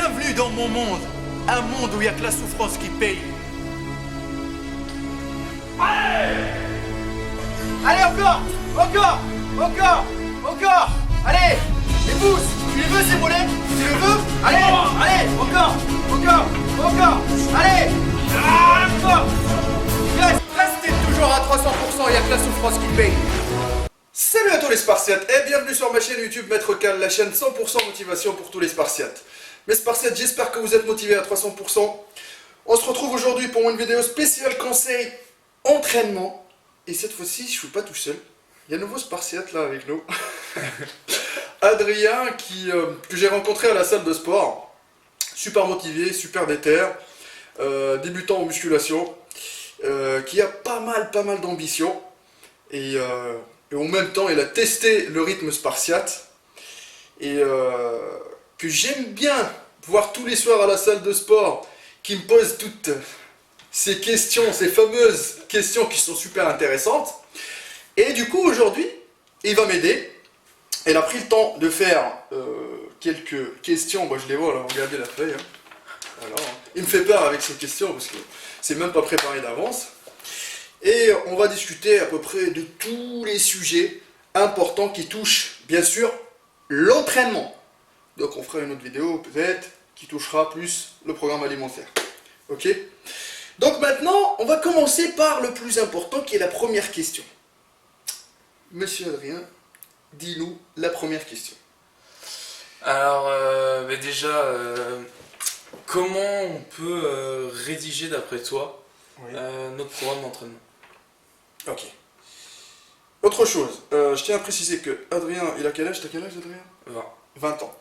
Bienvenue dans mon monde, un monde où il n'y a que la souffrance qui paye. Allez, encore, allez, les pouces, tu les veux ces mollets, tu les veux, allez, encore, allez, encore. Restez toujours à 300%, il n'y a que la souffrance qui paye. Salut à tous les Spartiates et bienvenue sur ma chaîne YouTube Maître Cal, la chaîne 100% motivation pour tous les Spartiates. Mes Spartiates, j'espère que vous êtes motivés à 300%. On se retrouve aujourd'hui pour une vidéo spéciale conseil entraînement. Et cette fois-ci, je ne suis pas tout seul. Il y a un nouveau Spartiate là avec nous. Adrien, que j'ai rencontré à la salle de sport. Super motivé, super déter, débutant en musculation, qui a pas mal d'ambition. Et en même temps, il a testé le rythme Spartiate. Et que j'aime bien voir tous les soirs à la salle de sport, qui me pose toutes ces questions, ces fameuses questions qui sont super intéressantes. Et du coup, aujourd'hui, il va m'aider. Il a pris le temps de faire quelques questions. Moi, je les vois là, regardez la feuille. Hein. Voilà. Il me fait peur avec ces questions parce que c'est même pas préparé d'avance. Et on va discuter à peu près de tous les sujets importants qui touchent, bien sûr, l'entraînement. Donc on fera une autre vidéo peut-être qui touchera plus le programme alimentaire. Ok? Donc maintenant, on va commencer par le plus important qui est la première question. Monsieur Adrien, dis-nous la première question. Alors, déjà, comment on peut rédiger d'après toi notre programme d'entraînement? Ok. Autre chose, je tiens à préciser que Adrien, il a quel âge? T'as quel âge, Adrien? 20 ans.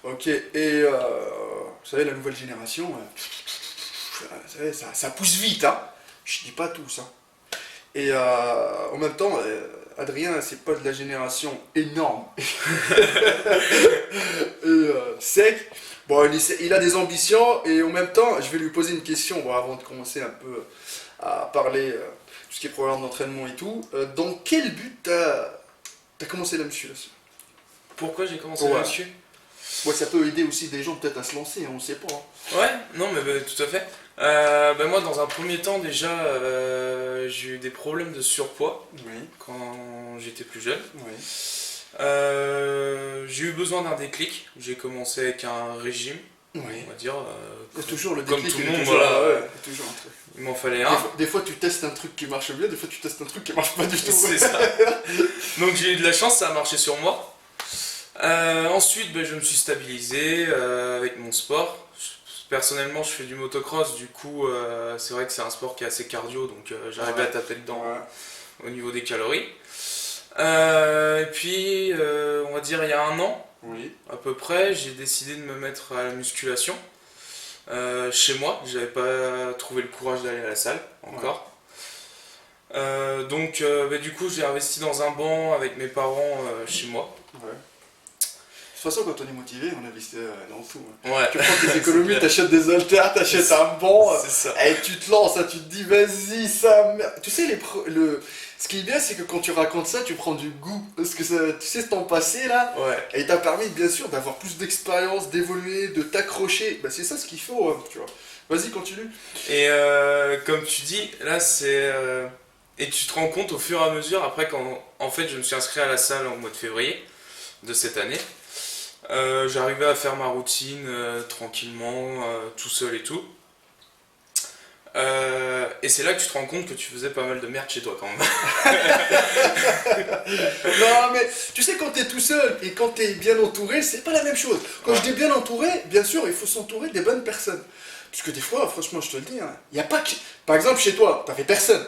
Ok, et vous savez, la nouvelle génération, vous savez, ça pousse vite, hein. Je dis pas tout ça. Et en même temps, Adrien, c'est pas de la génération énorme. Sec. Bon, il a des ambitions, et en même temps, je vais lui poser une question, bon, avant de commencer un peu à parler tout ce qui est programme d'entraînement et tout. Dans quel but t'as commencé la musculation? Pourquoi j'ai commencé la muscu? Ouais, ça peut aider aussi des gens peut-être à se lancer, hein, on sait pas. Hein. Ouais, non, mais tout à fait. Moi, dans un premier temps, déjà, j'ai eu des problèmes de surpoids quand j'étais plus jeune. Oui. J'ai eu besoin d'un déclic. J'ai commencé avec un régime, on va dire. Toujours le comme déclic, tout le monde, toujours, voilà. Toujours un truc. Il m'en fallait un. Des fois, tu testes un truc qui marche bien, des fois tu testes un truc qui marche pas du tout. C'est ça. Donc j'ai eu de la chance, ça a marché sur moi. Ensuite, je me suis stabilisé avec mon sport. Personnellement, je fais du motocross, du coup, c'est vrai que c'est un sport qui est assez cardio, donc j'arrivais à taper dedans au niveau des calories. Et puis, on va dire il y a un an, à peu près, j'ai décidé de me mettre à la musculation. Chez moi, j'avais pas trouvé le courage d'aller à la salle encore. Donc, du coup, j'ai investi dans un banc avec mes parents chez moi. De toute façon, quand on est motivé, on investit dans tout. Hein. Ouais. Tu prends tes économies, t'achètes des haltères, t'achètes un banc, ça. Et tu te lances, hein, tu te dis vas-y, ça merde. Tu sais, ce qui est bien, c'est que quand tu racontes ça, tu prends du goût. Parce que ça, tu sais, ton passé là, et il t'a permis bien sûr d'avoir plus d'expérience, d'évoluer, de t'accrocher. C'est ça ce qu'il faut, hein, tu vois. Vas-y, continue. Et comme tu dis, là c'est... Et tu te rends compte au fur et à mesure, après quand en fait je me suis inscrit à la salle au mois de février de cette année. J'arrivais à faire ma routine tranquillement, tout seul et tout. Et c'est là que tu te rends compte que tu faisais pas mal de merde chez toi quand même. Non mais tu sais, quand t'es tout seul et quand t'es bien entouré, c'est pas la même chose. Quand je dis bien entouré, bien sûr il faut s'entourer des bonnes personnes. Parce que des fois, franchement je te le dis, hein, y a pas que... Par exemple chez toi, t'avais personne.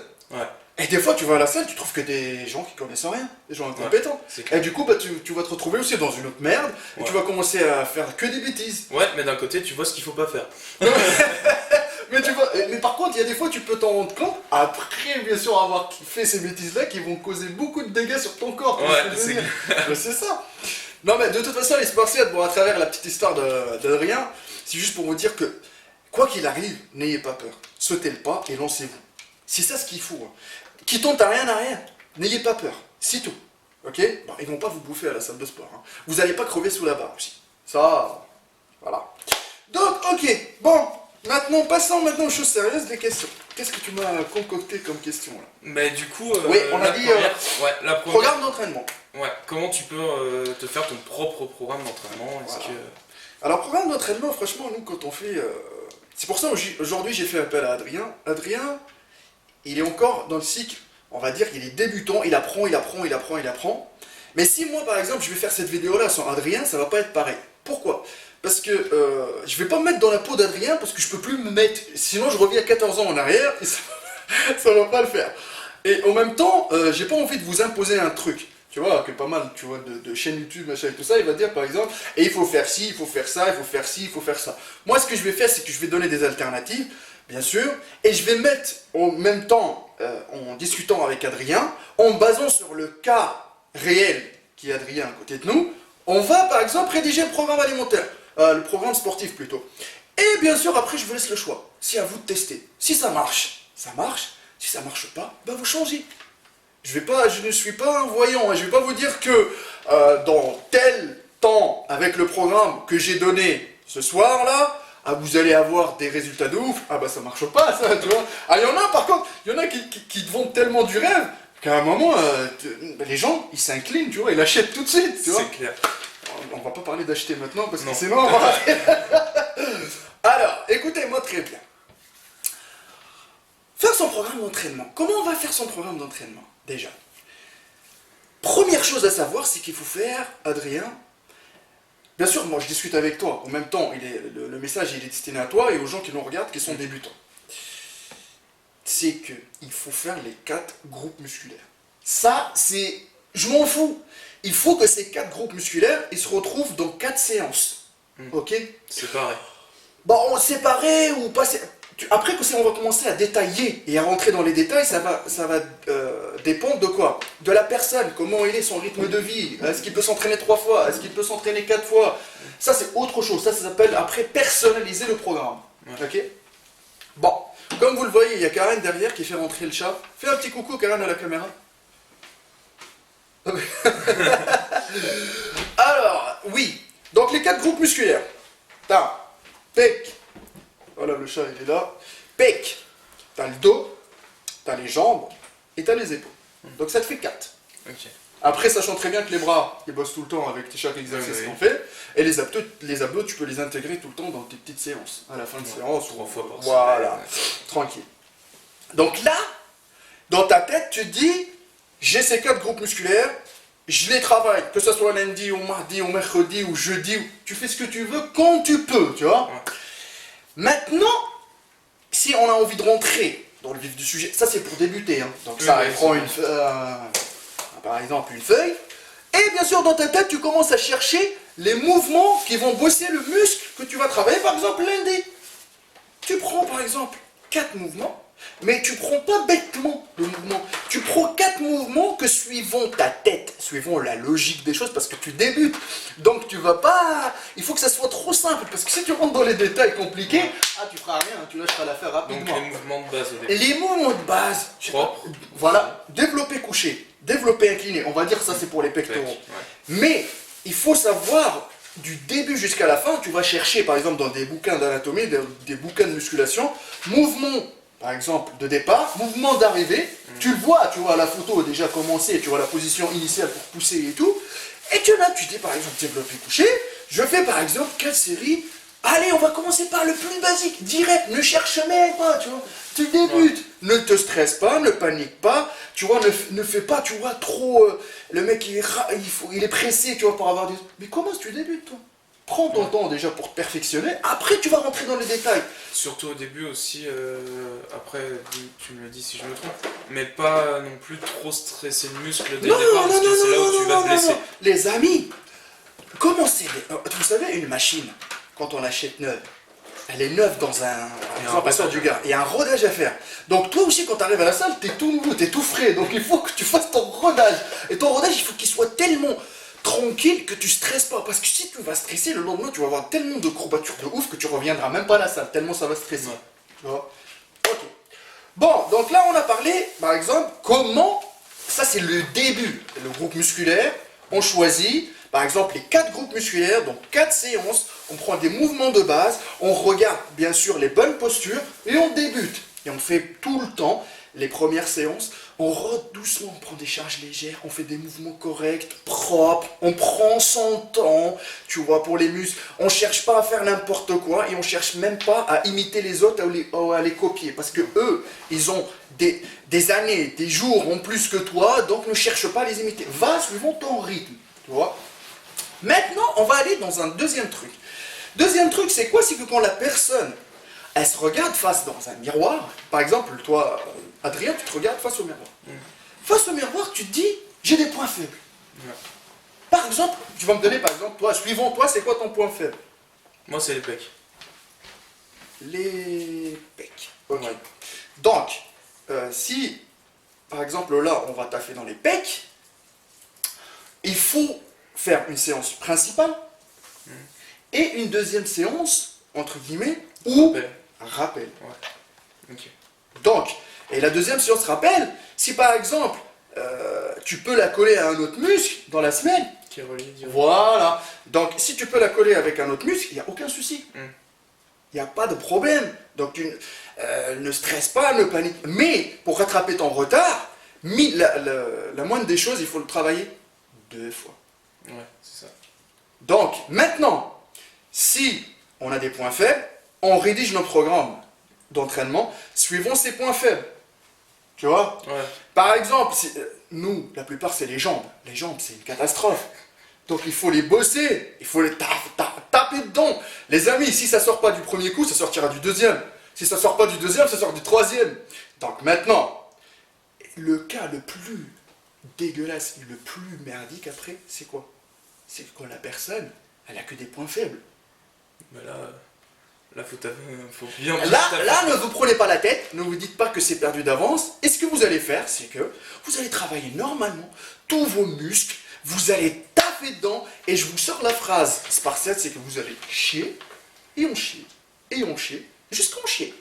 Et des fois tu vas à la salle, tu trouves que des gens qui connaissent rien, des gens incompétents. Et du coup tu vas te retrouver aussi dans une autre merde, et tu vas commencer à faire que des bêtises. Ouais, mais d'un côté tu vois ce qu'il faut pas faire. mais par contre, il y a des fois tu peux t'en rendre compte, après bien sûr avoir fait ces bêtises-là qui vont causer beaucoup de dégâts sur ton corps. C'est ça. Non mais de toute façon les Spartiates, bon, à travers la petite histoire d'Adrien, c'est juste pour vous dire que quoi qu'il arrive, n'ayez pas peur. Sautez le pas et lancez-vous. C'est ça ce qu'il faut. Hein. Qui tente à rien, n'ayez pas peur. C'est tout. Ok? Bon, ils vont pas vous bouffer à la salle de sport. Hein. Vous n'allez pas crever sous la barre aussi. Ça, voilà. Donc, maintenant, passons maintenant aux choses sérieuses, des questions. Qu'est-ce que tu m'as concocté comme question là? Mais du coup, Oui, on a la dit, première, ouais, la première, Programme d'entraînement. ouais, comment tu peux te faire ton propre programme d'entraînement? Est-ce Voilà. que... Alors, programme d'entraînement, franchement, nous, quand on fait... C'est pour ça aujourd'hui j'ai fait appel à Adrien. Adrien, il est encore dans le cycle, on va dire, il est débutant, il apprend. Mais si moi, par exemple, je vais faire cette vidéo-là sans Adrien, ça va pas être pareil. Pourquoi? Parce que je vais pas me mettre dans la peau d'Adrien, parce que je peux plus me mettre... Sinon, je reviens à 14 ans en arrière, et ça va pas le faire. Et en même temps, j'ai pas envie de vous imposer un truc. Tu vois, que pas mal, tu vois, de chaînes YouTube, machin et tout ça, il va dire par exemple, et il faut faire ci, il faut faire ça, il faut faire ci, il faut faire ça. Moi, ce que je vais faire, c'est que je vais donner des alternatives, bien sûr, et je vais mettre en même temps, en discutant avec Adrien, en basant sur le cas réel qui est Adrien à côté de nous, on va par exemple rédiger le programme alimentaire, le programme sportif plutôt. Et bien sûr, après, je vous laisse le choix. C'est à vous de tester. Si ça marche, ça marche. Si ça marche pas, ben vous changez. Je ne suis pas un voyant, hein. Je ne vais pas vous dire que dans tel temps, avec le programme que j'ai donné ce soir-là, vous allez avoir des résultats de ouf. Ah bah ça marche pas ça, tu vois. Ah il y en a par contre, il y en a qui te vendent tellement du rêve qu'à un moment, les gens, ils s'inclinent, tu vois, ils l'achètent tout de suite, tu vois. C'est clair. On va pas parler d'acheter maintenant parce que Non. sinon on va rater. Alors, écoutez-moi très bien. Faire son programme d'entraînement. Comment on va faire son programme d'entraînement? Déjà, première chose à savoir, c'est qu'il faut faire, Adrien, bien sûr, moi je discute avec toi, en même temps, le message il est destiné à toi et aux gens qui nous regardent, qui sont débutants. C'est qu'il faut faire les 4 groupes musculaires. Ça, c'est... Je m'en fous. Il faut que ces 4 groupes musculaires, ils se retrouvent dans 4 séances. Ok? C'est pareil. Bon, séparés ou pas... Après, quand on va commencer à détailler et à rentrer dans les détails, ça va dépendre de quoi? De la personne, comment il est, son rythme de vie, est-ce qu'il peut s'entraîner 3 fois, est-ce qu'il peut s'entraîner 4 fois. Ça, c'est autre chose, ça s'appelle après personnaliser le programme. Ouais. Ok? Bon, comme vous le voyez, il y a Karen derrière qui fait rentrer le chat. Fais un petit coucou, Karen, à la caméra. Alors, oui, donc les 4 groupes musculaires. T'as pec. Voilà, le chat, il est là. Pec. T'as le dos, t'as les jambes et t'as les épaules. Donc ça te fait 4. Ok. Après, sachant très bien que les bras, ils bossent tout le temps avec chaque exercice Oui, oui. qu'on fait. Et les abdos, tu peux les intégrer tout le temps dans tes petites séances. À la fin de séance. 3 fois par Voilà, semaine. tranquille. Donc là, dans ta tête, tu te dis, j'ai ces 4 groupes musculaires, je les travaille, que ce soit lundi, ou mardi, ou mercredi, ou jeudi, tu fais ce que tu veux quand tu peux, tu vois. Ouais. Maintenant, si on a envie de rentrer dans le vif du sujet, ça c'est pour débuter, hein. Donc ça, Oui, il oui, prend c'est par exemple une feuille, et bien sûr dans ta tête tu commences à chercher les mouvements qui vont bosser le muscle que tu vas travailler, par exemple lundi. Tu prends par exemple 4 mouvements, mais tu prends pas bêtement le mouvement. Tu prends 4 mouvements que suivant ta tête, suivant la logique des choses, parce que tu débutes. Donc tu vas pas... Il faut que ça soit trop simple, parce que si tu rentres dans les détails compliqués, tu feras rien, tu lâcheras l'affaire Donc rapidement. les mouvements de base au début. Les mouvements de base, Propre. voilà, développer couché, développer incliné, on va dire ça c'est pour les pectoraux. Ouais. Mais il faut savoir, du début jusqu'à la fin, tu vas chercher par exemple dans des bouquins d'anatomie, des bouquins de musculation, mouvement par exemple de départ, mouvement d'arrivée, tu le vois, tu vois la photo déjà commencer, tu vois la position initiale pour pousser et tout, et tu là tu dis par exemple développer couché, je fais par exemple 4 séries, allez on va commencer par le plus basique, direct, ne cherche même pas, tu vois, tu débutes, ne te stresse pas, ne panique pas, tu vois, ne fais pas, tu vois, trop, le mec il est pressé, tu vois, pour avoir des... Mais comment tu débutes toi? Prends ton temps déjà pour te perfectionner, après tu vas rentrer dans les détails. Surtout au début aussi, après tu me le dis si je me trompe, mais pas non plus trop stresser le muscle dès le départ parce que c'est là où tu vas te blesser. Les amis, comment c'est... Vous savez, une machine, quand on l'achète neuve, elle est neuve dans un passeur du gars. Il y a un rodage à faire. Donc toi aussi, quand tu arrives à la salle, t'es tout nouveau, t'es tout frais. Donc il faut que tu fasses ton rodage. Et ton rodage, il faut qu'il soit tellement tranquille que tu stresses pas. Parce que si tu vas stresser, le lendemain, tu vas avoir tellement de courbatures de ouf que tu reviendras même pas à la salle, tellement ça va stresser. Ouais. Tu vois? Ok. Bon, donc là, on a parlé, par exemple, comment... Ça, c'est le début. Le groupe musculaire, on choisit, par exemple, les 4 groupes musculaires, donc 4 séances, on prend des mouvements de base, on regarde bien sûr les bonnes postures et on débute. Et on fait tout le temps les premières séances, on rote doucement, on prend des charges légères, on fait des mouvements corrects, propres, on prend son temps, tu vois, pour les muscles. On ne cherche pas à faire n'importe quoi et on ne cherche même pas à imiter les autres ou à les copier. Parce que eux, ils ont des années, des jours en plus que toi, donc ne cherche pas à les imiter. Va suivant ton rythme, tu vois. Maintenant, on va aller dans un deuxième truc. Deuxième truc, c'est quoi? C'est que quand la personne, elle se regarde face dans un miroir, par exemple, toi, Adrien, tu te regardes face au miroir. Face au miroir, tu te dis, j'ai des points faibles. Par exemple, tu vas me donner, par exemple, toi, suivant toi, c'est quoi ton point faible? Moi, c'est les pecs. Les pecs. Ok. Donc, si, par exemple, là, on va taffer dans les pecs, il faut faire une séance principale et une deuxième séance, entre guillemets, ou rappel. Ouais. Ok. Donc, et la deuxième séance rappel, si par exemple, tu peux la coller à un autre muscle dans la semaine, Qui est relié direct. voilà. Donc, si tu peux la coller avec un autre muscle, il n'y a aucun souci. Il n'y a pas de problème. Donc, tu ne stresses pas, ne panique. Mais, pour rattraper ton retard, la moindre des choses, il faut le travailler 2 fois. Ouais, c'est ça. Donc, maintenant, si on a des points faibles, on rédige nos programmes d'entraînement suivant ces points faibles. Tu vois? Ouais. Par exemple, nous, la plupart, c'est les jambes. Les jambes, c'est une catastrophe. Donc, il faut les bosser. Il faut les taper dedans. Les amis, si ça sort pas du premier coup, ça sortira du deuxième. Si ça sort pas du deuxième, ça sort du troisième. Donc, maintenant, le cas le plus dégueulasse, le plus merdique après, c'est quoi? C'est que quand la personne, elle a que des points faibles. Mais là, faut bien. Là, ne vous prenez pas la tête, ne vous dites pas que c'est perdu d'avance. Et ce que vous allez faire, c'est que vous allez travailler normalement tous vos muscles, vous allez taper dedans, et je vous sors la phrase spartiate, c'est que vous allez chier, et on chie, et on chie, jusqu'à en chier.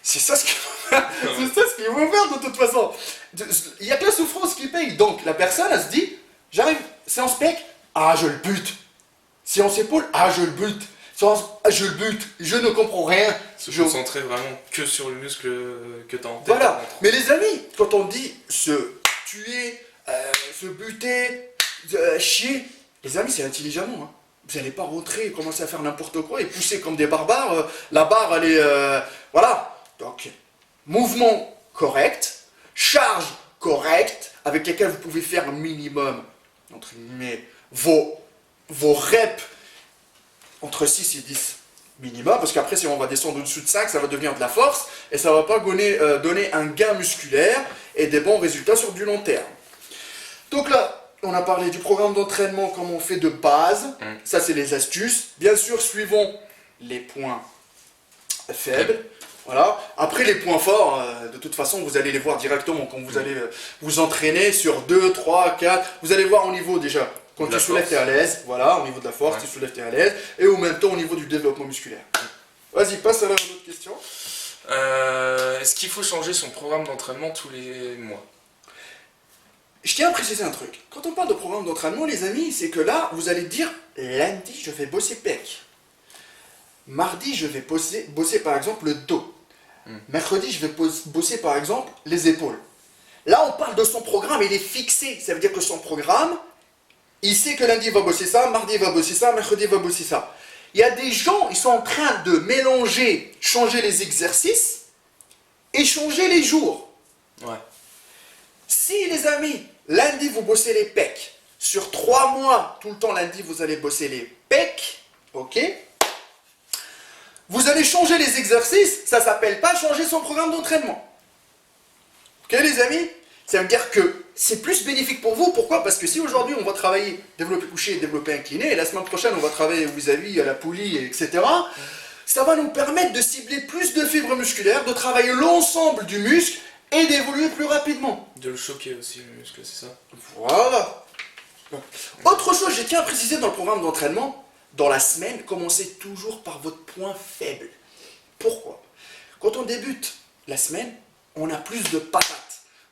C'est ça ce qu'il faut faire, c'est ça ce qu'il faut faire de toute façon. Il n'y a que la souffrance qui paye. Donc la personne, elle se dit, j'arrive, séance pec, ah je le bute. Séance épaule, ah je le bute. Je le bute, je ne comprends rien. Se concentrer vraiment que sur le muscle que tu as en tête. Voilà, mais les amis, quand on dit se tuer, se buter, chier, les amis, c'est intelligemment. Hein. Vous n'allez pas rentrer et commencer à faire n'importe quoi et pousser comme des barbares. La barre, elle est... voilà. Donc, mouvement correct, charge correcte, avec lesquelles vous pouvez faire un minimum, entre guillemets, vos reps entre 6 et 10 minimum, parce qu'après si on va descendre au-dessous de 5, ça va devenir de la force, et ça ne va pas donner un gain musculaire et des bons résultats sur du long terme. Donc là, on a parlé du programme d'entraînement, comme on fait de base, ça c'est les astuces, bien sûr suivons les points faibles, voilà. Après les points forts, de toute façon vous allez les voir directement quand vous allez vous entraîner sur 2, 3, 4, vous allez voir au niveau déjà. Quand tu soulèves, tu es à l'aise, voilà, au niveau de la force, tu soulèves, tu es à l'aise, et au même temps au niveau du développement musculaire. Vas-y, passe à l'autre question. Est-ce qu'il faut changer son programme d'entraînement tous les mois? Je tiens à préciser un truc. Quand on parle de programme d'entraînement, les amis, c'est que là, vous allez dire, lundi, je vais bosser pec. Mardi, je vais bosser par exemple le dos. Mercredi, je vais bosser par exemple les épaules. Là, on parle de son programme, il est fixé. Ça veut dire que son programme, il sait que lundi il va bosser ça, mardi il va bosser ça, mercredi il va bosser ça. Il y a des gens, ils sont en train de mélanger, changer les exercices et changer les jours. Ouais. Si les amis, lundi vous bossez les pecs, sur 3 mois, tout le temps lundi vous allez bosser les pecs, ok? Vous allez changer les exercices, ça s'appelle pas changer son programme d'entraînement. Ok les amis? Ça veut dire que c'est plus bénéfique pour vous. Pourquoi? Parce que si aujourd'hui on va travailler développer couché et développer incliné, et la semaine prochaine on va travailler vis-à-vis à la poulie, etc., ça va nous permettre de cibler plus de fibres musculaires, de travailler l'ensemble du muscle et d'évoluer plus rapidement. De le choquer aussi, le muscle, c'est ça? Voilà. Autre chose, je tiens à préciser dans le programme d'entraînement, dans la semaine, commencez toujours par votre point faible. Pourquoi? Quand on débute la semaine, on a plus de patates.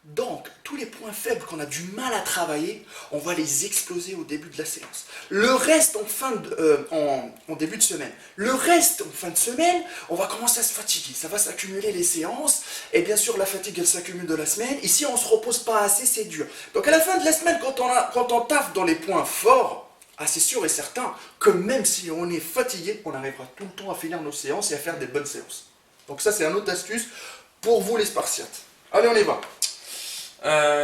Donc, tous les points faibles qu'on a du mal à travailler, on va les exploser au début de la séance. Le reste en début de semaine. Le reste en fin de semaine, on va commencer à se fatiguer. Ça va s'accumuler les séances. Et bien sûr, la fatigue, elle s'accumule de la semaine. Et si on ne se repose pas assez, c'est dur. Donc à la fin de la semaine, quand on taffe dans les points forts, c'est sûr et certain que même si on est fatigué, on arrivera tout le temps à finir nos séances et à faire des bonnes séances. Donc ça, c'est une autre astuce pour vous les Spartiates. Allez, on y va.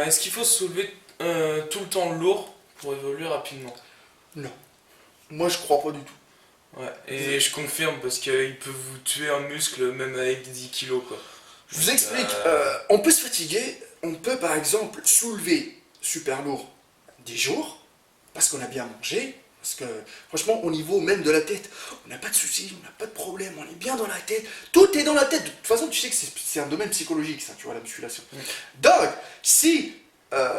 Est-ce qu'il faut se soulever tout le temps lourd pour évoluer rapidement? Non. Moi, je crois pas du tout. Ouais, et je confirme parce qu'il peut vous tuer un muscle même avec 10 kilos quoi. Je vous explique. On peut se fatiguer. On peut, par exemple, soulever super lourd 10 jours. Parce qu'on a bien mangé, parce que franchement au niveau même de la tête, on n'a pas de soucis, on n'a pas de problème, on est bien dans la tête, tout est dans la tête. De toute façon tu sais que c'est un domaine psychologique ça, tu vois, la musculation. Donc si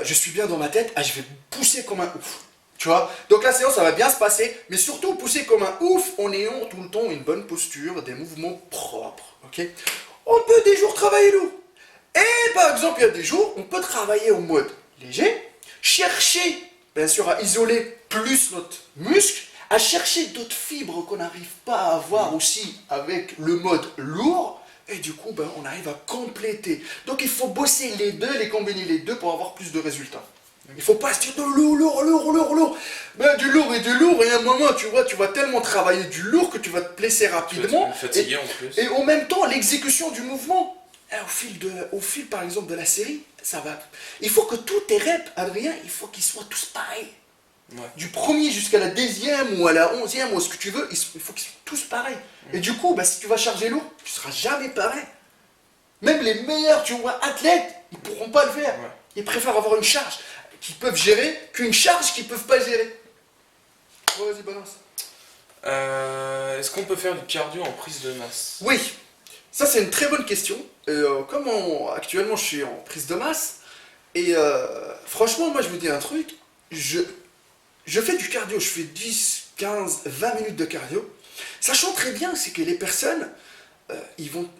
je suis bien dans ma tête, je vais pousser comme un ouf, tu vois. Donc la séance ça va bien se passer, mais surtout pousser comme un ouf en ayant tout le temps une bonne posture, des mouvements propres, ok. On peut des jours travailler lourd, et par exemple il y a des jours on peut travailler en mode léger, chercher bien sûr à isoler plus notre muscle, à chercher d'autres fibres qu'on n'arrive pas à avoir aussi avec le mode lourd, et du coup on arrive à compléter. Donc il faut bosser les deux, les combiner les deux pour avoir plus de résultats. Il ne faut pas se dire de lourd. Ben, du lourd, et à un moment tu vas tellement travailler du lourd que tu vas te blesser rapidement. Tu vas te fatiguer en plus. Et en même temps l'exécution du mouvement. Au fil par exemple de la série, ça va. Il faut que tous tes reps, Adrien, il faut qu'ils soient tous pareils. Ouais. Du premier jusqu'à la 10e ou à la 11e ou ce que tu veux, il faut qu'ils soient tous pareils. Et du coup, si tu vas charger lourd, tu ne seras jamais pareil. Même les meilleurs, tu vois, athlètes, ils ne pourront pas le faire. Ouais. Ils préfèrent avoir une charge qu'ils peuvent gérer qu'une charge qu'ils ne peuvent pas gérer. Ouais, vas-y, balance. Est-ce qu'on peut faire du cardio en prise de masse? Oui, ça c'est une très bonne question. Actuellement je suis en prise de masse, et franchement moi je vous dis un truc, je fais du cardio, je fais 10, 15, 20 minutes de cardio, sachant très bien c'est que les personnes,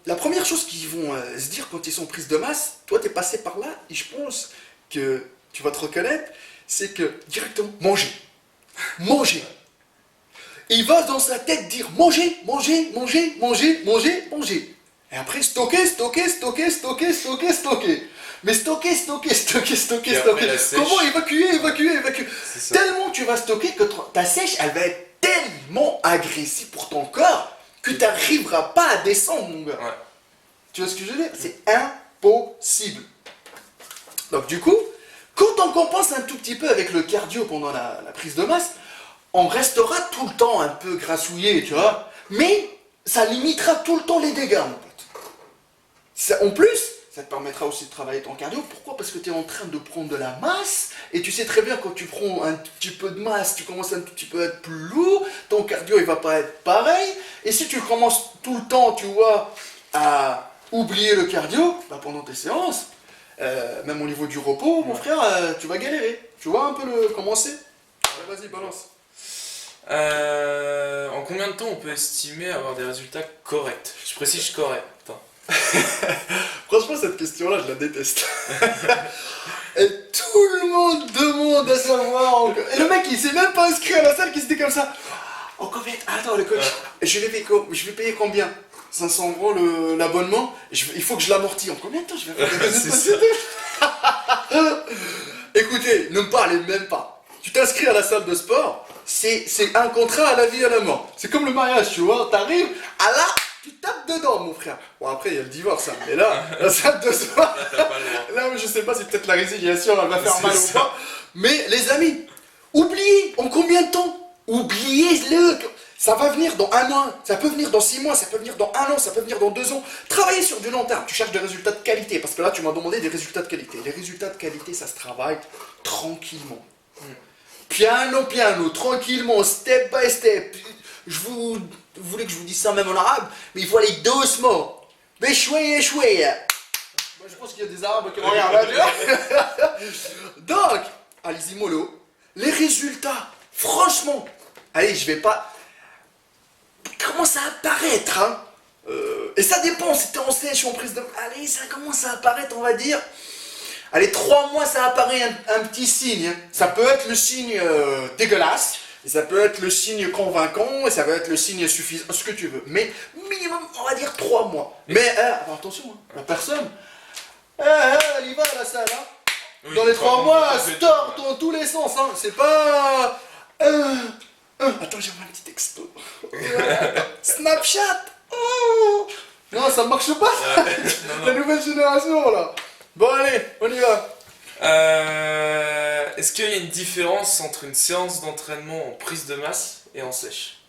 la première chose qu'ils vont se dire quand ils sont en prise de masse, toi t'es passé par là, et je pense que tu vas te reconnaître, c'est que directement, manger. Il va dans sa tête dire manger. Et après stocker. Mais stocker. après, la sèche. Comment évacuer. C'est ça. Tellement tu vas stocker que ta sèche, elle va être tellement agressive pour ton corps que tu n'arriveras pas à descendre, mon gars. Ouais. Tu vois ce que je veux dire? C'est impossible. Donc du coup, quand on compense un tout petit peu avec le cardio pendant la prise de masse, on restera tout le temps un peu grassouillé, tu vois. Mais ça limitera tout le temps les dégâts, mon pote. En plus, ça te permettra aussi de travailler ton cardio. Pourquoi? Parce que tu es en train de prendre de la masse. Et tu sais très bien, quand tu prends un tout petit peu de masse, tu commences un tout petit peu à être plus lourd. Ton cardio, il va pas être pareil. Et si tu commences tout le temps, tu vois, à oublier le cardio, pendant tes séances, même au niveau du repos, mon frère, tu vas galérer. Tu vois un peu comment c'est? Vas-y, balance. En combien de temps on peut estimer avoir des résultats corrects? Je précise correct. Franchement, cette question-là, je la déteste. Et tout le monde demande à savoir. Et le mec, il s'est même pas inscrit à la salle, qui se dit comme ça. En combien? Attends, le coach, je vais payer combien? 500 € l'abonnement. Il faut que je l'amortis. En combien de temps je vais faire des résultats? Écoutez, ne me parlez même pas. Tu t'inscris à la salle de sport, c'est un contrat à la vie et à la mort. C'est comme le mariage, tu vois. T'arrives, là, tu tapes dedans, mon frère. Bon, après, il y a le divorce, hein, mais là, la salle de sport, là, je sais pas si peut-être la résiliation, elle va faire mal ou pas. Mais les amis, oubliez, en combien de temps? Oubliez-le. Ça va venir dans 1 mois, ça peut venir dans 6 mois, ça peut venir dans 1 an, ça peut venir dans 2 ans. Travaillez sur du long terme, tu cherches des résultats de qualité, parce que là, tu m'as demandé des résultats de qualité. Les résultats de qualité, ça se travaille tranquillement. Piano, tranquillement, step by step. Vous voulez que je vous dise ça même en arabe, mais il faut aller doucement. Mais chouette. Moi, je pense qu'il y a des arabes qui regardent là. Donc, allez-y mollo. Les résultats, franchement, allez, je vais pas... commence à apparaître, hein. Et ça dépend, si t'es en sèche ou en prise de... Allez, ça commence à apparaître, on va dire, Allez, 3 mois, ça apparaît un petit signe. Hein. Ça peut être le signe dégueulasse, et ça peut être le signe convaincant, et ça peut être le signe suffisant, ce que tu veux. Mais minimum, on va dire 3 mois. Mais attention, hein, la personne, elle y va à la salle. Hein. Oui, Dans les 3 mois, mois, store dans tous les sens. Hein. C'est pas... Attends, j'ai un petit texto. Snapchat. Oh. Non, ça marche pas. Non, La nouvelle génération, là. Bon, allez, on y va. Est-ce qu'il y a une différence entre une séance d'entraînement en prise de masse et en sèche?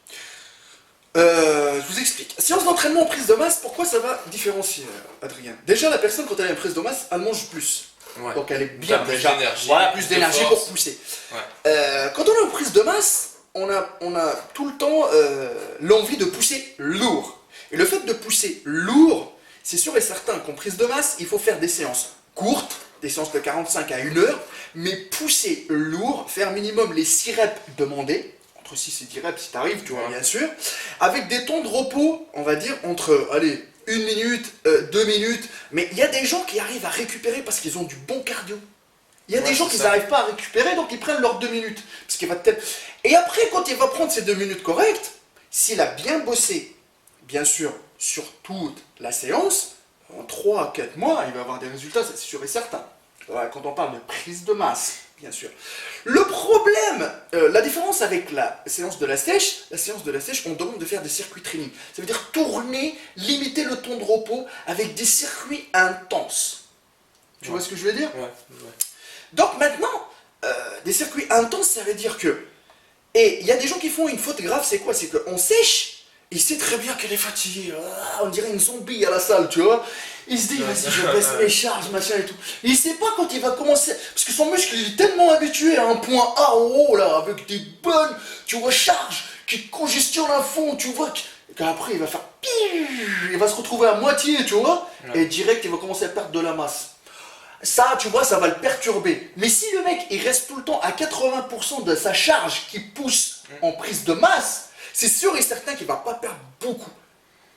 Je vous explique. Séance d'entraînement en prise de masse, pourquoi ça va différencier, Adrien? Déjà, la personne, quand elle a une prise de masse, elle mange plus. Ouais. Donc elle est bien T'as plus déjà. d'énergie, Voilà, plus de d'énergie force. pour pousser. Ouais. Quand on a une prise de masse, on a tout le temps l'envie de pousser lourd. Et le fait de pousser lourd, c'est sûr et certain qu'en prise de masse, il faut faire des séances courtes, des séances de 45 à 1 heure, mais pousser lourd, faire minimum les 6 reps demandés, entre 6 et 10 reps si t'arrives, tu vois, bien sûr, avec des temps de repos, on va dire, entre, allez, 1 minute, 2 minutes, mais il y a des gens qui arrivent à récupérer parce qu'ils ont du bon cardio. Il y a des gens qui n'arrivent pas à récupérer, donc ils prennent leurs 2 minutes. Parce qu'il va peut-être... Et après, quand il va prendre ces 2 minutes correctes, s'il a bien bossé, bien sûr, sur toute la séance, en 3 à 4 mois, il va avoir des résultats, c'est sûr et certain. Voilà, quand on parle de prise de masse, bien sûr. Le problème, la différence avec la séance de la sèche, on demande de faire des circuits training. Ça veut dire tourner, limiter le temps de repos avec des circuits intenses. Tu vois ce que je veux dire? Ouais. Donc maintenant, des circuits intenses, ça veut dire que... Et il y a des gens qui font une faute grave, c'est quoi? C'est qu'on sèche, il sait très bien qu'elle est fatiguée, on dirait une zombie à la salle, tu vois. Il se dit, vas-y, je baisse mes charges, machin et tout. Et il sait pas quand il va commencer, parce que son muscle, il est tellement habitué à un point A en haut, là, avec des bonnes, tu vois, charges, qui congestionne à fond, tu vois, qu'après, il va faire... Il va se retrouver à moitié, tu vois, et direct, il va commencer à perdre de la masse. Ça, tu vois, ça va le perturber. Mais si le mec, il reste tout le temps à 80% de sa charge qui pousse en prise de masse, c'est sûr et certain qu'il va pas perdre beaucoup.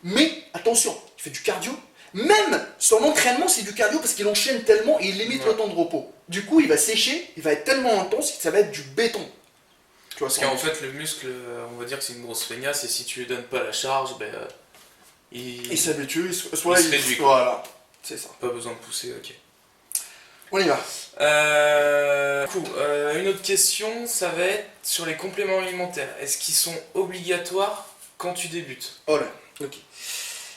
Mais, attention, il fait du cardio. Même son entraînement, c'est du cardio parce qu'il enchaîne tellement et il limite le temps de repos. Du coup, il va sécher, il va être tellement intense que ça va être du béton. Tu vois, Parce qu'en fait, le muscle, on va dire que c'est une grosse feignasse et si tu lui donnes pas la charge, il s'habitue, soit il se réduit. Voilà, c'est ça. Pas besoin de pousser, ok. On y va. Une autre question, ça va être sur les compléments alimentaires. Est-ce qu'ils sont obligatoires quand tu débutes? Oh là, ok.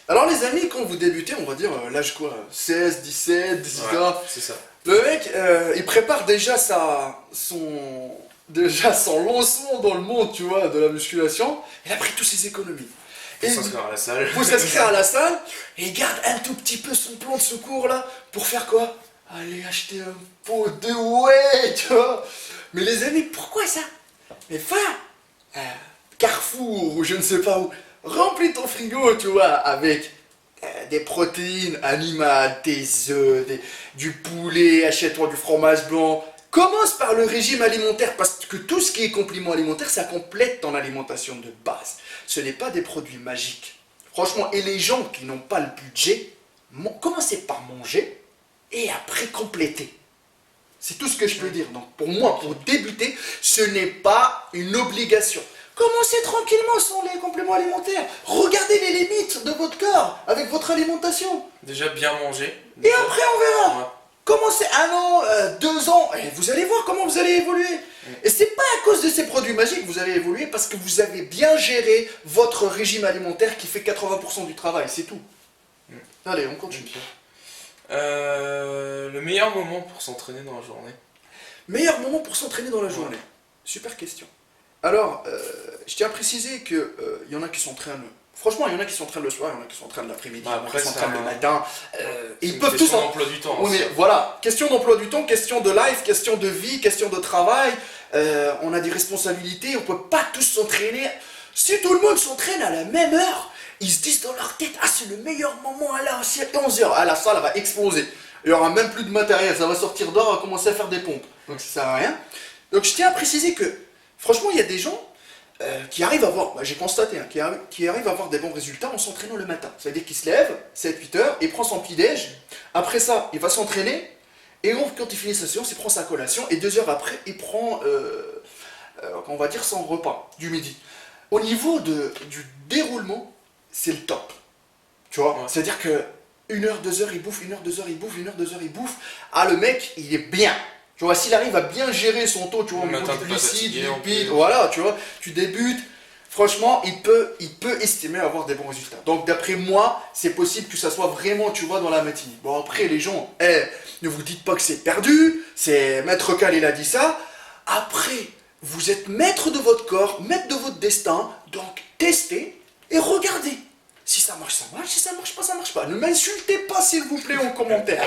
Alors les amis, quand vous débutez, on va dire l'âge quoi, 16, 17, 18 ans. C'est ça. Le mec, il prépare déjà son lancement dans le monde, tu vois, de la musculation. Il a pris toutes ses économies. Faut s'inscrire à la salle. Faut s'inscrire à la salle et il garde un tout petit peu son plan de secours là pour faire quoi? Aller acheter un pot de whey, tu vois. Mais les amis, pourquoi ça? Mais va Carrefour ou je ne sais pas où. Remplis ton frigo, tu vois, avec des protéines animales, des œufs, du poulet, achète-toi du fromage blanc. Commence par le régime alimentaire, parce que tout ce qui est complément alimentaire, ça complète ton alimentation de base. Ce n'est pas des produits magiques. Franchement, et les gens qui n'ont pas le budget, commencez par manger et après compléter. C'est tout ce que je peux dire. Donc pour moi, pour débuter, ce n'est pas une obligation. Commencez tranquillement sans les compléments alimentaires. Regardez les limites de votre corps avec votre alimentation. Déjà bien manger. Et après on verra. Ouais. Commencez 1 an, 2 ans, et vous allez voir comment vous allez évoluer. Et c'est pas à cause de ces produits magiques que vous allez évoluer, parce que vous avez bien géré votre régime alimentaire qui fait 80% du travail, c'est tout. Allez, on continue. Le meilleur moment pour s'entraîner dans la journée? Meilleur moment pour s'entraîner dans la journée? Super question. Alors, je tiens à préciser qu'il y en a qui s'entraînent... Franchement, il y en a qui s'entraînent le soir, il y en a qui s'entraînent l'après-midi, il y en a qui s'entraînent le matin. Ils peuvent tous... Question d'emploi du temps. Oui, mais voilà, question d'emploi du temps, question de life, question de vie, question de travail. On a des responsabilités, on peut pas tous s'entraîner. Si tout le monde s'entraîne à la même heure, ils se disent dans leur tête, ah c'est le meilleur moment à la 11h. Ah, la salle va exploser. Il y aura même plus de matériel, ça va sortir dehors, on va commencer à faire des pompes. Donc ça sert à rien. Donc je tiens à préciser que, franchement, il y a des gens qui arrivent à avoir, j'ai constaté, hein, qui arrivent à avoir des bons résultats en s'entraînant le matin. Ça veut dire qu'il se lève, 7-8 heures, il prend son petit déj, après ça, il va s'entraîner, Et quand il finit sa séance, il prend sa collation. Et 2 heures après, il prend, on va dire, son repas du midi. Au niveau du déroulement, c'est le top. Tu vois, Ouais. c'est-à-dire que 1 heure, 2 heures, il bouffe, 1 heure, 2 heures, il bouffe, 1 heure, 2 heures, il bouffe. Ah, le mec, il est bien. Tu vois, s'il arrive à bien gérer son taux, tu vois, au Le niveau matin, du t'es pas glucide, fatigué, en lipides, plus. voilà, tu vois, tu débutes. Franchement, il peut estimer avoir des bons résultats. Donc, d'après moi, c'est possible que ça soit vraiment, tu vois, dans la matinée. Bon, après, les gens, ne vous dites pas que c'est perdu. C'est Maître Cal, il a dit ça. Après, vous êtes maître de votre corps, maître de votre destin. Donc, testez et regardez. Si ça marche, ça marche. Si ça marche pas, ça marche pas. Ne m'insultez pas, s'il vous plaît, en commentaire.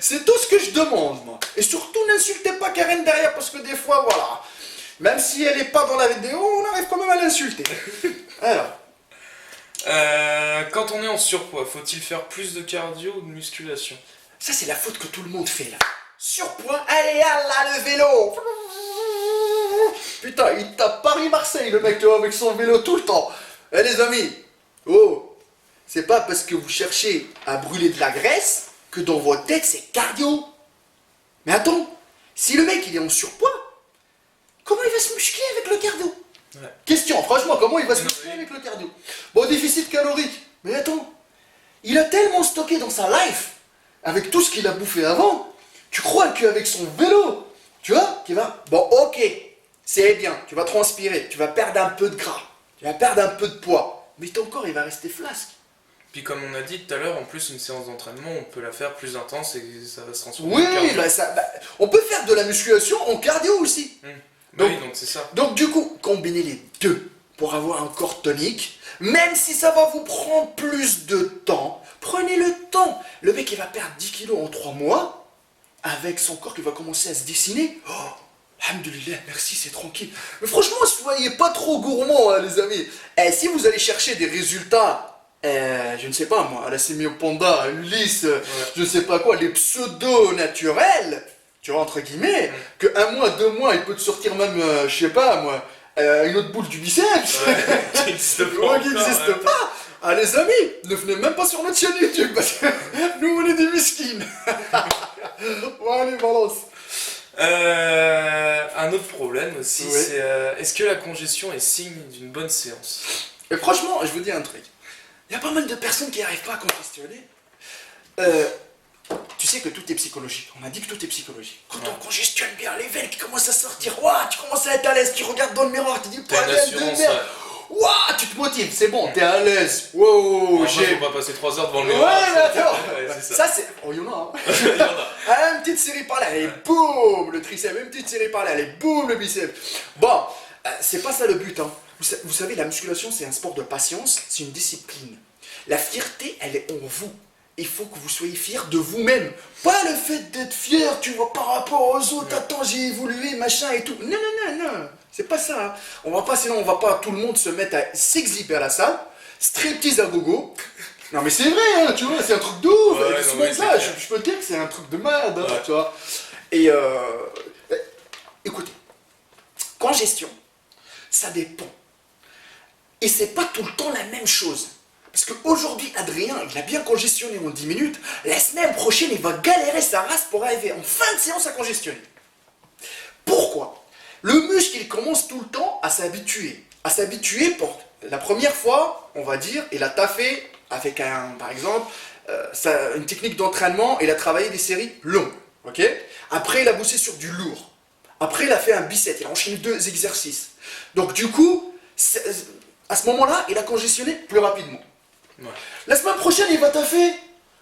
C'est tout ce que je demande, moi. Et surtout, n'insultez pas Karen derrière, parce que des fois, voilà. Même si elle n'est pas dans la vidéo, on arrive quand même à l'insulter. Alors, Quand on est en surpoids, faut-il faire plus de cardio ou de musculation? ça c'est la faute que tout le monde fait là. Surpoids, allez, là, le vélo. Putain, il tape Paris-Marseille, le mec, tu vois, avec son vélo tout le temps. Eh les amis, oh, c'est pas parce que vous cherchez à brûler de la graisse que dans votre tête c'est cardio. Mais attends, si le mec il est en surpoids, comment il va se muscler avec le cardio? Ouais. Question, franchement, comment il va se muscler Oui. avec le cardio? Bon, déficit calorique. Mais attends, il a tellement stocké dans sa life, avec tout ce qu'il a bouffé avant, tu crois qu'avec son vélo, tu vois, qu'il va... Bon, ok, c'est bien, tu vas transpirer, tu vas perdre un peu de gras, tu vas perdre un peu de poids, mais ton corps, il va rester flasque. Puis comme on a dit tout à l'heure, en plus une séance d'entraînement, on peut la faire plus intense et ça va se transformer Oui, en cardio. on peut faire de la musculation en cardio aussi. Bah Donc- oui, donc c'est ça. Donc du coup, combinez les deux pour avoir un corps tonique, même si ça va vous prendre plus de temps, prenez le temps. Le mec, il va perdre 10 kilos en 3 mois, avec son corps qui va commencer à se dessiner. Oh, alhamdoulilah, merci, c'est tranquille. Mais franchement, soyez pas trop gourmands, hein, les amis. Et si vous allez chercher des résultats, je ne sais pas moi, à la Sémio Panda, à Ulysse, je ne sais pas quoi, les pseudo-naturels, tu vois, entre guillemets, que 1 mois, 2 mois, il peut te sortir même, je sais pas moi, une autre boule du biceps. Ouais, qui n'existe pas. Ouais, qui encore, n'existe ouais. pas. Ah les amis, ne venez même pas sur notre chaîne YouTube parce que nous on est des miskines. Bon allez balance. Un autre problème aussi, Oui. c'est est-ce que la congestion est signe d'une bonne séance? Et franchement, je vous dis un truc. Il y a pas mal de personnes qui n'arrivent pas à congestionner. Tu sais que tout est psychologique. On a dit que tout est psychologique. Quand on congestionne bien les veines qui commencent à sortir, ouah, tu commences à être à l'aise, tu regardes dans le miroir, tu dis T'as une pas assurance, de merde. ouais. Ouah, tu te motives, c'est bon, t'es à l'aise. Wow, Après, faut pas passer 3 heures devant le Ouais, miroir. mais attends. Ouais, c'est ça. Ça c'est. Oh, il y en a, hein. Il y en a. Ah, une petite série par là, allez, boum, le triceps, une petite série par là, allez, boum, le biceps. Bon, c'est pas ça le but, hein. Vous savez, la musculation, c'est un sport de patience, c'est une discipline. La fierté, elle est en vous. Il faut que vous soyez fier de vous-même. Pas le fait d'être fier, tu vois, par rapport aux autres, attends, j'ai évolué, machin et tout. Non, non, non, non, c'est pas ça. Hein. On va pas, sinon on va pas tout le monde se mettre à s'exhiber à la salle, striptease à gogo. Non mais c'est vrai, hein, tu vois, c'est un truc de ouf. Ouais, avec non, ce mais monde-là, c'est clair. je peux te dire que c'est un truc de merde, hein, Ouais. tu vois. Et écoutez, congestion, ça dépend. Et c'est pas tout le temps la même chose. Parce qu'aujourd'hui, Adrien, il a bien congestionné en 10 minutes. La semaine prochaine, il va galérer sa race pour arriver en fin de séance à congestionner. Pourquoi? Le muscle, il commence tout le temps à s'habituer. À s'habituer pour la première fois, on va dire, il a taffé avec par exemple, une technique d'entraînement, il a travaillé des séries longues. Ok? Après, il a bossé sur du lourd. Après, il a fait un bicep, il a enchaîné 2 exercices. Donc, du coup, à ce moment-là, il a congestionné plus rapidement. Ouais. La semaine prochaine, il va taffer.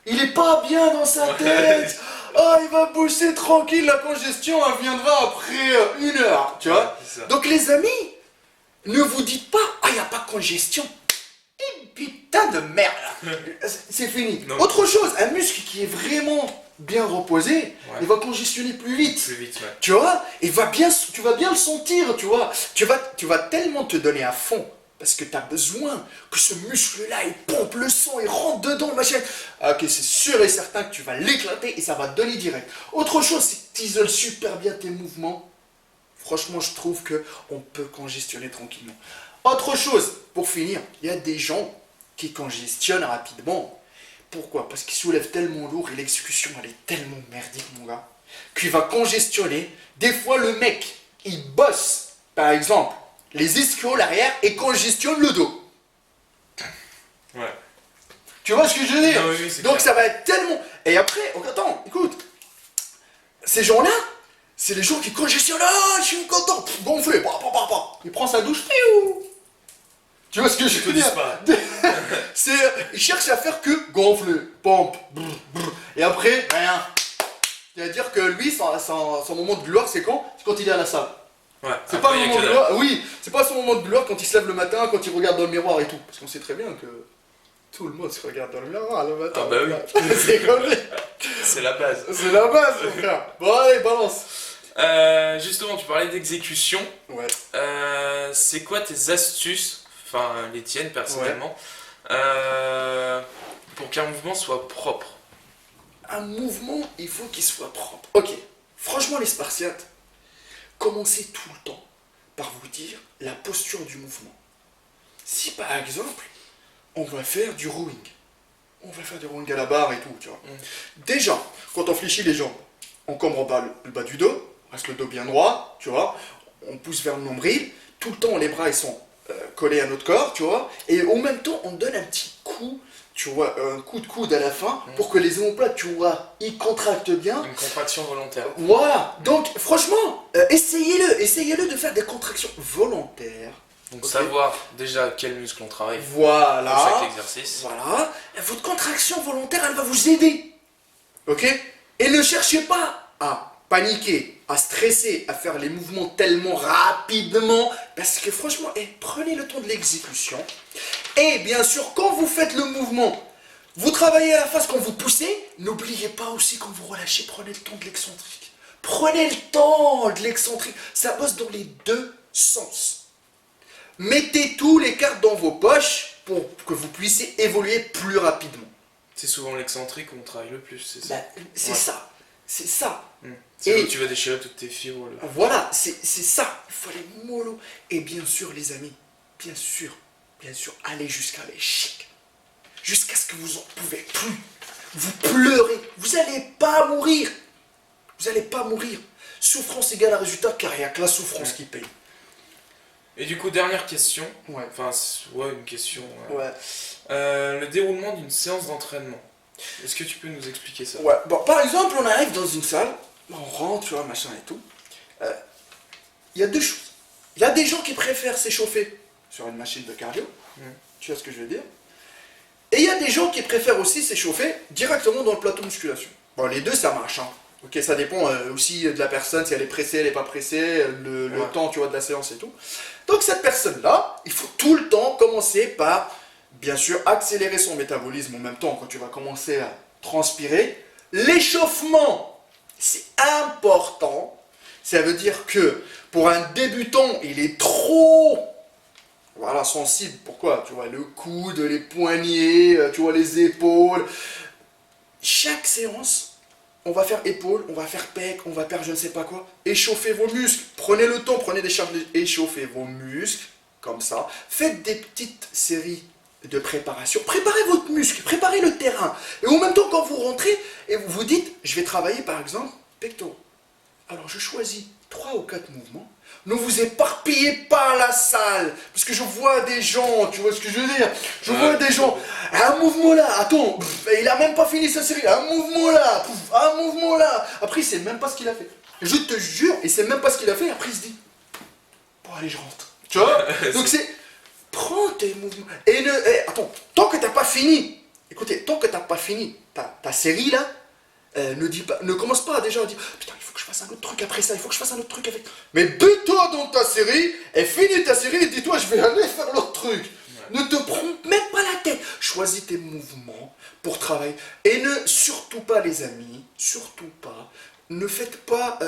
Il est pas bien dans sa Ouais. tête. Ah, il va bosser tranquille. La congestion, elle viendra après 1 heure. Tu vois? Ouais, c'est ça. Donc, les amis, ne vous dites pas, ah, il n'y a pas de congestion. Et putain de merde. C'est fini. Non. Autre chose, un muscle qui est vraiment bien reposé, il va congestionner plus vite. Plus vite, ouais. Tu vois, tu vas bien le sentir, tu vois. Tu vas tellement te donner à fond. Parce que tu as besoin que ce muscle-là, il pompe le sang, il rentre dedans, machin. Ok, c'est sûr et certain que tu vas l'éclater et ça va te donner direct. Autre chose, c'est que tu isoles super bien tes mouvements. Franchement, je trouve qu'on peut congestionner tranquillement. Autre chose, pour finir, il y a des gens qui congestionnent rapidement. Pourquoi? Parce qu'ils soulèvent tellement lourd et l'exécution, elle est tellement merdique, mon gars. qui va congestionner. Des fois, le mec, il bosse, par exemple, les ischios, l'arrière, et congestionne le dos. Ouais. Tu vois ce que je veux dire? Non, oui, c'est Donc clair. ça va être tellement... Et après, oh, attends, écoute. Ces gens-là, c'est les gens qui congestionnent. Ah, je suis content. Pff, gonflé. Bah. Il prend sa douche. Piou. Tu vois ce que je veux dire? Il cherche à faire que gonfler. Pompe. Et après, rien. C'est-à-dire que lui, son moment de gloire, c'est quand? C'est quand il est à la salle. Ouais. C'est Après, pas il y un a moment que de dalle. gloire. Oui, c'est pas son moment de gloire quand il se lève le matin, quand il regarde dans le miroir et tout. Parce qu'on sait très bien que tout le monde se regarde dans le miroir le matin. Ah bah oui. C'est comme lui. C'est la base. C'est la base, mon frère. Bon, allez, balance. Justement, tu parlais d'exécution. Ouais. C'est quoi tes astuces, enfin les tiennes personnellement, pour qu'un mouvement soit propre? Un mouvement, il faut qu'il soit propre. Ok. Franchement, les Spartiates, commencez tout le temps par vous dire la posture du mouvement. Si par exemple, on va faire du rowing, on va faire du rowing à la barre et tout, tu vois. Déjà, quand on fléchit les jambes, on cambre le bas du dos, on reste le dos bien droit, tu vois. On pousse vers le nombril, tout le temps les bras ils sont collés à notre corps, tu vois. Et en même temps, on donne un petit coup, tu vois, un coup de coude à la fin pour que les omoplates, tu vois, ils contractent bien. Une contraction volontaire. Voilà, donc franchement, essayez-le de faire des contractions volontaires. Donc Ok. savoir déjà quel muscle on travaille pour Voilà, chaque exercice. voilà. Et votre contraction volontaire, elle va vous aider. Ok? Et ne cherchez pas à paniquer, à stresser, à faire les mouvements tellement rapidement. Parce que franchement, prenez le temps de l'exécution. Et bien sûr, quand vous faites le mouvement, vous travaillez à la face quand vous poussez. N'oubliez pas aussi quand vous relâchez, prenez le temps de l'excentrique. Prenez le temps de l'excentrique. Ça bosse dans les deux sens. Mettez tous les cartes dans vos poches pour que vous puissiez évoluer plus rapidement. C'est souvent l'excentrique où on travaille le plus, c'est ça. Bah, c'est Ouais. ça. C'est ça. C'est là Et- où tu vas déchirer toutes tes fibres. Voilà, c'est ça. Il faut aller mollo. Et bien sûr, les amis, bien sûr, allez jusqu'à l'échec. Jusqu'à ce que vous en pouvez plus. Vous pleurez. Vous n'allez pas mourir. Vous n'allez pas mourir. Souffrance égale à résultat, car il n'y a que la souffrance qui paye. Et du coup, dernière question. Ouais. Enfin, ouais, une question. Ouais. Le déroulement d'une séance d'entraînement. Est-ce que tu peux nous expliquer ça? Ouais. Bon, par exemple, on arrive dans une salle, on rentre, tu vois, machin et tout. Il y a deux choses. Il y a des gens qui préfèrent s'échauffer sur une machine de cardio. Tu vois ce que je veux dire? Et il y a des gens qui préfèrent aussi s'échauffer directement dans le plateau de musculation. Bon, les deux, ça marche, hein. Ok, ça dépend aussi de la personne, si elle est pressée, elle n'est pas pressée, le Ouais. temps, tu vois, de la séance et tout. Donc cette personne-là, il faut tout le temps commencer par, bien sûr, accélérer son métabolisme en même temps quand tu vas commencer à transpirer. L'échauffement, c'est important. Ça veut dire que pour un débutant, il est trop... Voilà, sensible. Pourquoi? Tu vois, le coude, les poignets, tu vois, les épaules. Chaque séance, on va faire épaules, on va faire pec, on va faire je ne sais pas quoi. Échauffez vos muscles. Prenez le temps, prenez des charges, échauffez vos muscles, comme ça. Faites des petites séries de préparation. Préparez votre muscle, préparez le terrain. Et en même temps, quand vous rentrez, et vous vous dites, je vais travailler par exemple pectoraux. Alors je choisis 3 ou 4 mouvements. Ne vous éparpillez pas à la salle. Parce que je vois des gens, tu vois ce que je veux dire? Je vois des gens, un mouvement là, attends, il a même pas fini sa série. Un mouvement là, un mouvement là. Après, il sait même pas ce qu'il a fait. Je te jure, il sait même pas ce qu'il a fait. Après, il se dit, bon, allez, je rentre. Tu vois? Donc c'est, prends tes mouvements. Et attends, tant que t'as pas fini, écoutez, tant que t'as pas fini ta série là, ne commence pas à déjà dire putain, il faut que je fasse un autre truc après ça, il faut que je fasse un autre truc avec. Mais bute-toi dans ta série et finis ta série et dis-toi, je vais aller faire l'autre truc. Ne te prends même pas la tête. Choisis tes mouvements pour travailler. Et surtout pas, les amis, surtout pas, ne faites pas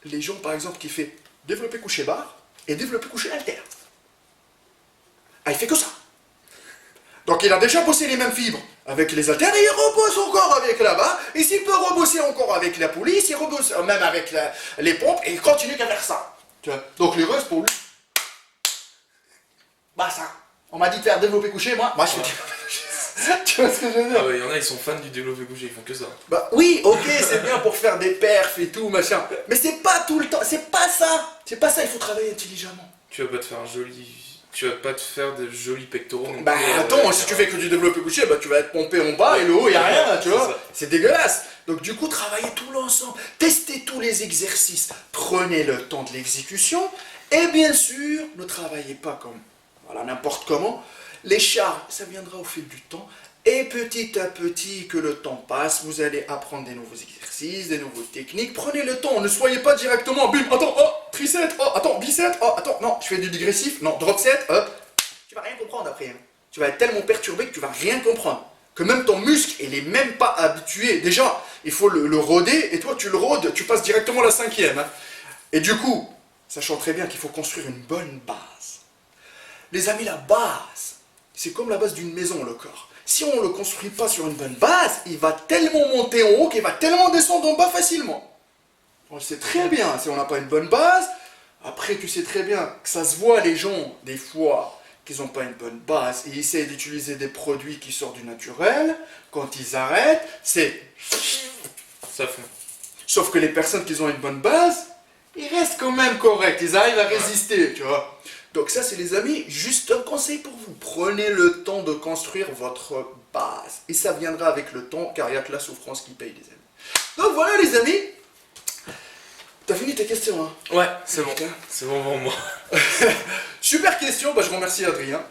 les gens par exemple qui fait développer coucher barre et développer coucher haltère. Ah, il fait que ça. Donc il a déjà bossé les mêmes fibres avec les haltères et il rebosse encore avec la barre. Et s'il peut rebosser encore avec la police, il rebosse même avec les pompes et il continue qu'à faire ça. Tu vois. Donc les restes pour lui. Bah ça. On m'a dit de faire développer coucher, moi je fais développer coucher. Tu vois ce que je veux dire? Ah ouais, il y en a, ils sont fans du développé couché, ils font que ça. Bah oui, ok, c'est bien pour faire des perfs et tout, machin. Mais c'est pas tout le temps, c'est pas ça. C'est pas ça, il faut travailler intelligemment. Tu vas pas te faire un joli... Tu vas pas te faire de jolis pectoraux. non Bah plus, attends, si tu fais que du développé couché, bah tu vas être pompé en bas et le haut, y a rien, tu C'est vois. ça. C'est dégueulasse. Donc du coup, travaillez tout l'ensemble. Testez tous les exercices. Prenez le temps de l'exécution. Et bien sûr, ne travaillez pas comme, voilà, n'importe comment. Les charges, ça viendra au fil du temps. Et petit à petit, que le temps passe, vous allez apprendre des nouveaux exercices, des nouvelles techniques. Prenez le temps, ne soyez pas directement, bim, attends, oh, triceps, oh, attends, biceps, oh, attends, non, tu fais du digressif, non, drop set, tu vas rien comprendre après. Hein. Tu vas être tellement perturbé que tu vas rien comprendre. Que même ton muscle, il est même pas habitué. Déjà, il faut le rôder, et toi, tu le rôdes, tu passes directement à la 5e. Hein. Et du coup, sachant très bien qu'il faut construire une bonne base. Les amis, la base, c'est comme la base d'une maison, le corps. Si on ne le construit pas sur une bonne base, il va tellement monter en haut qu'il va tellement descendre en bas facilement. On le sait très bien, si on n'a pas une bonne base, après tu sais très bien que ça se voit les gens, des fois, qu'ils n'ont pas une bonne base et ils essaient d'utiliser des produits qui sortent du naturel, quand ils arrêtent, c'est... Ça fond. Sauf que les personnes qui ont une bonne base, ils restent quand même corrects, ils arrivent à résister, tu vois. Donc ça, c'est les amis, juste un conseil pour vous. Prenez le temps de construire votre base. Et ça viendra avec le temps, car il n'y a que la souffrance qui paye, les amis. Donc voilà, les amis. T'as fini tes questions, hein? Ouais, c'est bon. C'est bon pour moi. Super question, bah, je remercie Adrien.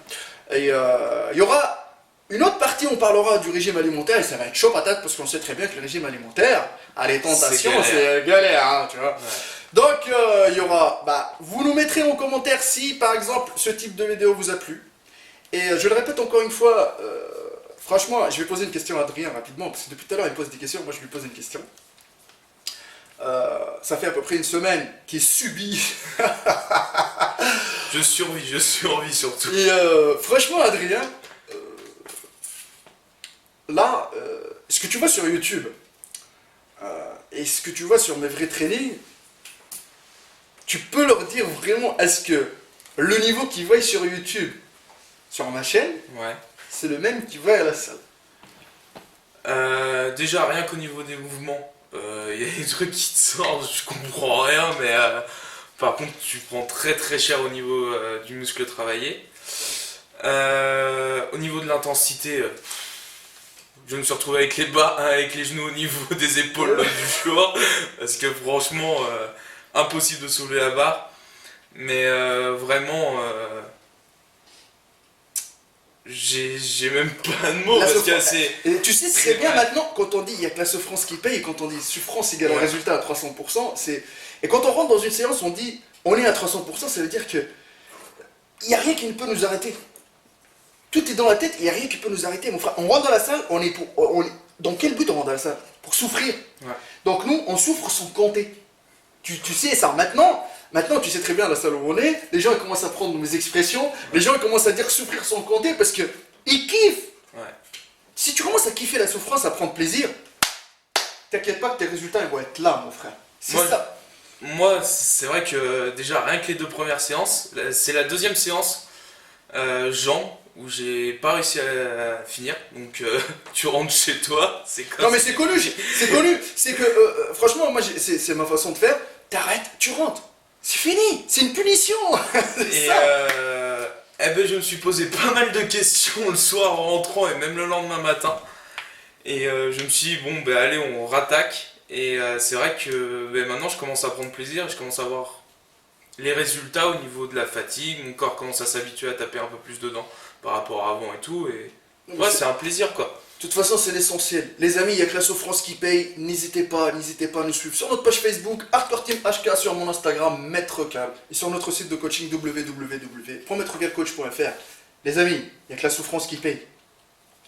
Et il y aura une autre partie, on parlera du régime alimentaire, et ça va être chaud patate, parce qu'on sait très bien que le régime alimentaire, les tentations, c'est galère, hein, tu vois. Ouais. Donc, il y aura, vous nous mettrez en commentaire si, par exemple, ce type de vidéo vous a plu. Et je le répète encore une fois, franchement, je vais poser une question à Adrien rapidement, parce que depuis tout à l'heure, il pose des questions, moi je lui pose une question. Ça fait à peu près une semaine qu'il subit. Je survis surtout. Et franchement, Adrien, là, ce que tu vois sur YouTube, et ce que tu vois sur mes vrais trainings, tu peux leur dire vraiment, est-ce que le niveau qu'ils voient sur YouTube, sur ma chaîne, ouais, c'est le même qu'ils voient à la salle? Déjà, rien qu'au niveau des mouvements, il y a des trucs qui te sortent, je comprends rien, mais par contre, tu prends très très cher au niveau du muscle travaillé. Au niveau de l'intensité, je me suis retrouvé avec avec les genoux au niveau des épaules du jour, parce que franchement, impossible de soulever la barre. Mais vraiment, j'ai même pas de mots, parce que c'est... Et tu sais très bien maintenant, quand on dit il n'y a que la souffrance qui paye, et quand on dit souffrance égale un résultat à 300%, c'est... Et quand on rentre dans une séance, on dit on est à 300%, ça veut dire que il n'y a rien qui ne peut nous arrêter. Tout est dans la tête, il n'y a rien qui peut nous arrêter, mon frère. On rentre dans la salle, dans quel but on rentre dans la salle? Pour souffrir. Ouais. Donc nous, on souffre sans compter. Tu sais ça, maintenant, tu sais très bien la salle où on est, les gens ils commencent à prendre mes expressions, les gens ils commencent à dire souffrir sans compter parce que ils kiffent. Ouais. Si tu commences à kiffer la souffrance, à prendre plaisir, t'inquiète pas que tes résultats ils vont être là, mon frère. C'est ça. Moi, c'est vrai que déjà, rien que les 2 premières séances, c'est la 2e séance, Jean, où j'ai pas réussi à finir, donc tu rentres chez toi, c'est comme... Non mais c'est connu, c'est que franchement, moi c'est ma façon de faire, t'arrêtes, tu rentres, c'est fini, c'est une punition. Et je me suis posé pas mal de questions le soir en rentrant et même le lendemain matin, et je me suis dit, bon allez, on rattaque, et c'est vrai que maintenant je commence à prendre plaisir, et je commence à voir les résultats au niveau de la fatigue, mon corps commence à s'habituer à taper un peu plus dedans par rapport à avant et tout, et ouais, c'est un plaisir quoi. De toute façon, c'est l'essentiel. Les amis, il n'y a que la souffrance qui paye. N'hésitez pas à nous suivre sur notre page Facebook, Hardcore Team HK, sur mon Instagram, Maître Cal, et sur notre site de coaching www.maîtrecalcoach.fr. Les amis, il n'y a que la souffrance qui paye.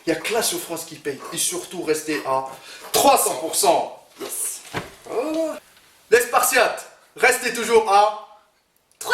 Il n'y a que la souffrance qui paye. Et surtout, restez à 300%. Yes. Voilà. Les Spartiates, restez toujours à 300%.